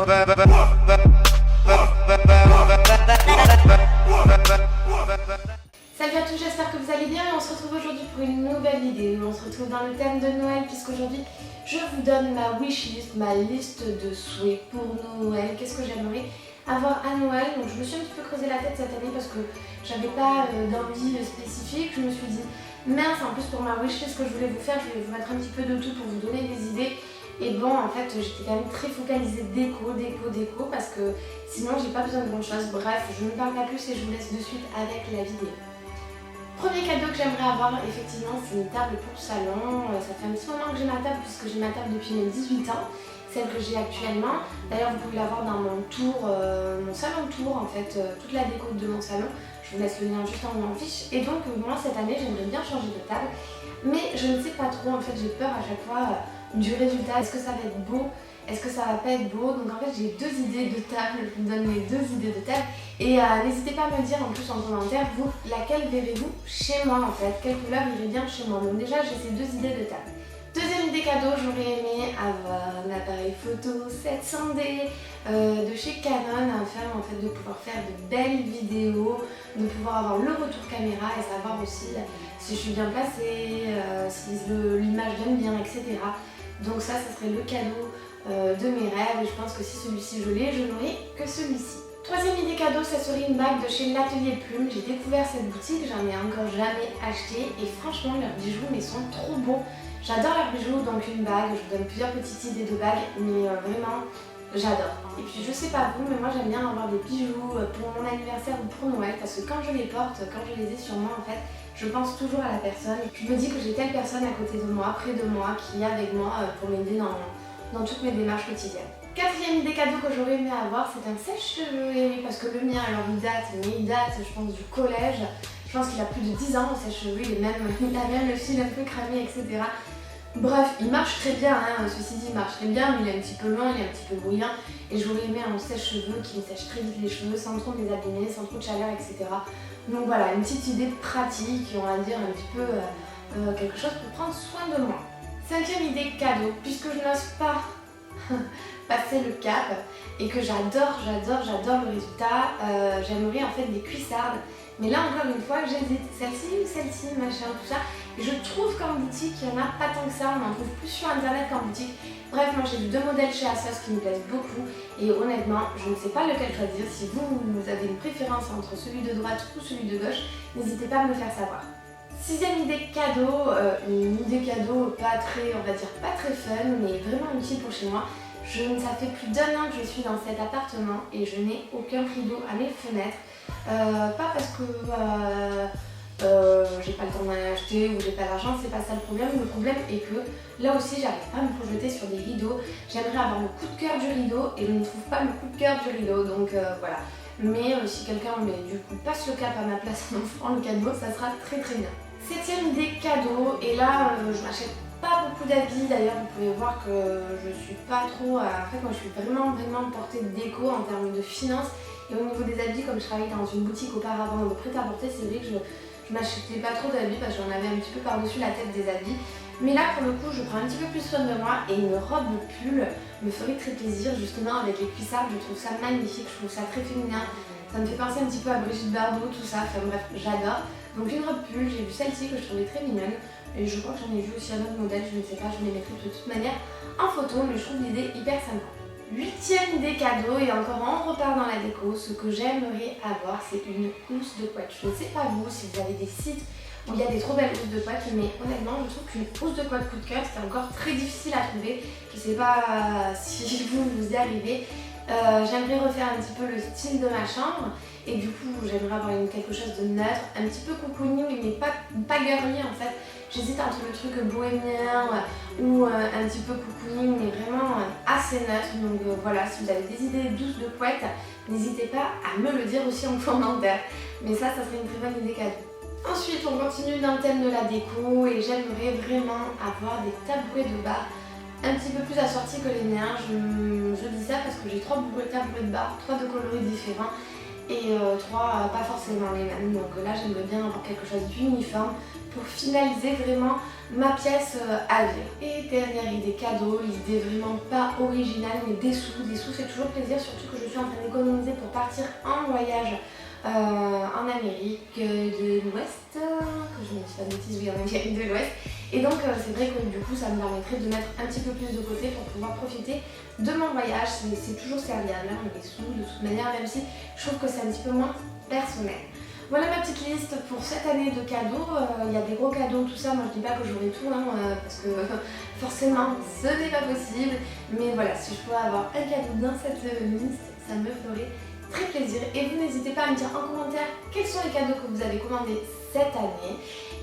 Salut à tous, j'espère que vous allez bien et on se retrouve aujourd'hui pour une nouvelle vidéo. On se retrouve dans le thème de Noël puisqu'aujourd'hui je vous donne ma wishlist, ma liste de souhaits pour Noël. Qu'est-ce que j'aimerais avoir à Noël? Donc je me suis un petit peu creusé la tête cette année parce que j'avais pas d'envie spécifique. Je me suis dit mince, en plus pour ma wishlist que je voulais vous faire, je vais vous mettre un petit peu de tout pour vous donner des idées. Et bon, en fait, j'étais quand même très focalisée déco parce que sinon j'ai pas besoin de grand chose. Bref, je ne parle pas plus et je vous laisse de suite avec la vidéo. Premier cadeau que j'aimerais avoir, effectivement, c'est une table pour salon. Ça fait un petit moment que j'ai ma table puisque j'ai ma table depuis mes 18 ans, celle que j'ai actuellement. D'ailleurs, vous pouvez la voir dans mon tour, mon salon tour en fait, toute la déco de mon salon. Je vous laisse le lien juste en fiche. Et donc, moi cette année, j'aimerais bien changer de table, mais je ne sais pas trop. En fait, j'ai peur à chaque fois du résultat. Est-ce que ça va être beau? Est-ce que ça va pas être beau? Donc en fait j'ai deux idées de table, je vous donne mes deux idées de table et n'hésitez pas à me dire en plus en commentaire, vous, laquelle verrez-vous chez moi en fait? Quelle couleur irait bien chez moi? Donc déjà j'ai ces deux idées de table. Deuxième idée cadeau, j'aurais aimé avoir un appareil photo 700D de chez Canon afin en fait de pouvoir faire de belles vidéos, de pouvoir avoir le retour caméra et savoir aussi si je suis bien placée, si l'image donne bien, etc. Donc ça serait le cadeau de mes rêves et je pense que si celui-ci je l'ai, je n'aurai que celui-ci. Troisième idée cadeau, ça serait une bague de chez l'Atelier Plume. J'ai découvert cette boutique, j'en ai encore jamais acheté et franchement leurs bijoux mais sont trop beaux. J'adore leurs bijoux, donc une bague, je vous donne plusieurs petites idées de bagues mais vraiment j'adore. Et puis je sais pas vous, mais moi j'aime bien avoir des bijoux pour mon anniversaire ou pour Noël parce que quand je les porte, quand je les ai sur moi en fait, je pense toujours à la personne. Je me dis que j'ai telle personne à côté de moi, près de moi, qui est avec moi pour m'aider dans toutes mes démarches quotidiennes. Quatrième idée cadeau que j'aurais aimé avoir, c'est un sèche-cheveux. Et oui, parce que le mien, alors il date, mais il date, je pense, du collège. Je pense qu'il a plus de 10 ans, le sèche-cheveux, il a même le fil un peu cramé, etc. Bref, il marche très bien, hein. Ceci dit, il marche très bien, mais il est un petit peu long, il est un petit peu bruyant. Et j'aurais aimé un sèche-cheveux qui me sèche très vite les cheveux, sans trop les abîmer, sans trop de chaleur, etc. Donc voilà, une petite idée pratique, on va dire un petit peu quelque chose pour prendre soin de moi. Cinquième idée cadeau, puisque je n'ose pas passer le cap et que j'adore le résultat, j'aimerais en fait des cuissardes. Mais là encore une fois j'hésite, celle-ci ou celle-ci, machin, tout ça. Et je trouve qu'en boutique il n'y en a pas tant que ça, on en trouve plus sur internet qu'en boutique. Bref, moi j'ai vu deux modèles chez ASOS qui me plaisent beaucoup et honnêtement je ne sais pas lequel choisir. Si vous avez une préférence entre celui de droite ou celui de gauche, n'hésitez pas à me le faire savoir. Sixième idée cadeau, une idée cadeau pas très, on va dire pas très fun, mais vraiment utile pour chez moi. Ça fait plus d'1 an que je suis dans cet appartement et je n'ai aucun rideau à mes fenêtres. Pas parce que j'ai pas le temps d'en acheter ou j'ai pas l'argent, c'est pas ça le problème. Le problème est que là aussi j'arrive pas à me projeter sur des rideaux. J'aimerais avoir le coup de cœur du rideau et je ne trouve pas le coup de cœur du rideau, donc voilà. Mais si quelqu'un du coup passe le cap à ma place en offrant le cadeau, ça sera très bien. Septième idée cadeau, et là je m'achète pas beaucoup d'habits, d'ailleurs vous pouvez voir que je suis pas trop, en fait moi je suis vraiment portée de déco en termes de finances. Et au niveau des habits, comme je travaillais dans une boutique auparavant de prêt-à-porter, c'est vrai que je m'achetais pas trop d'habits parce que j'en avais un petit peu par-dessus la tête des habits. Mais là pour le coup je prends un petit peu plus soin de moi et une robe pull me ferait très plaisir justement avec les cuissardes, je trouve ça magnifique, je trouve ça très féminin. Ça me fait penser un petit peu à Brigitte Bardot, tout ça, enfin bref, j'adore. Donc une robe pull, j'ai vu celle-ci que je trouvais très mignonne. Et je crois que j'en ai vu aussi un autre modèle, je ne sais pas, je les mettrai de toute manière en photo, mais je trouve l'idée hyper sympa. Huitième idée cadeau, et encore on repart dans la déco, ce que j'aimerais avoir c'est une housse de couette. Je ne sais pas vous, si vous avez des sites où il y a des trop belles housses de couette, mais honnêtement je trouve qu'une housse de couette coup de cœur c'est encore très difficile à trouver. Je ne sais pas si vous y arrivez. J'aimerais refaire un petit peu le style de ma chambre et du coup j'aimerais avoir quelque chose de neutre, un petit peu cocooning mais pas girly en fait. J'hésite entre le truc bohémien ou un petit peu cocooning mais vraiment assez neutre. Donc voilà, si vous avez des idées douces de couette, n'hésitez pas à me le dire aussi en commentaire. Mais ça serait une très bonne idée cadeau. Ensuite on continue dans le thème de la déco et j'aimerais vraiment avoir des tabourets de bar un petit peu plus assortis que les miens. Je dis ça parce que j'ai 3 tabourets de bar, 3 de coloris différents et 3 pas forcément les mêmes. Donc là j'aimerais bien avoir quelque chose d'uniforme pour finaliser vraiment ma pièce à vivre. Et dernière idée cadeau, l'idée vraiment pas originale mais des sous. Des sous fait toujours plaisir, surtout que je suis en train d'économiser pour partir en voyage en Amérique de l'Ouest, que je ne dis pas de bêtises, oui en Amérique de l'Ouest. Et donc c'est vrai que du coup ça me permettrait de mettre un petit peu plus de côté pour pouvoir profiter de mon voyage. C'est toujours serviable, hein, les sous de toute manière, même si je trouve que c'est un petit peu moins personnel. Voilà ma petite liste pour cette année de cadeaux. Il y a des gros cadeaux, tout ça. Moi je dis pas que j'aurai tout, hein, parce que forcément ce n'est pas possible. Mais voilà, si je pouvais avoir un cadeau dans cette liste, ça me ferait très plaisir. Et vous n'hésitez pas à me dire en commentaire quels sont les cadeaux que vous avez commandés cette année.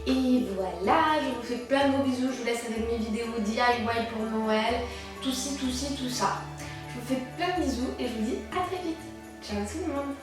Et voilà, je vous fais plein de gros bisous. Je vous laisse avec mes vidéos DIY pour Noël. Tout ci, tout ça. Je vous fais plein de bisous et je vous dis à très vite. Ciao tout le monde.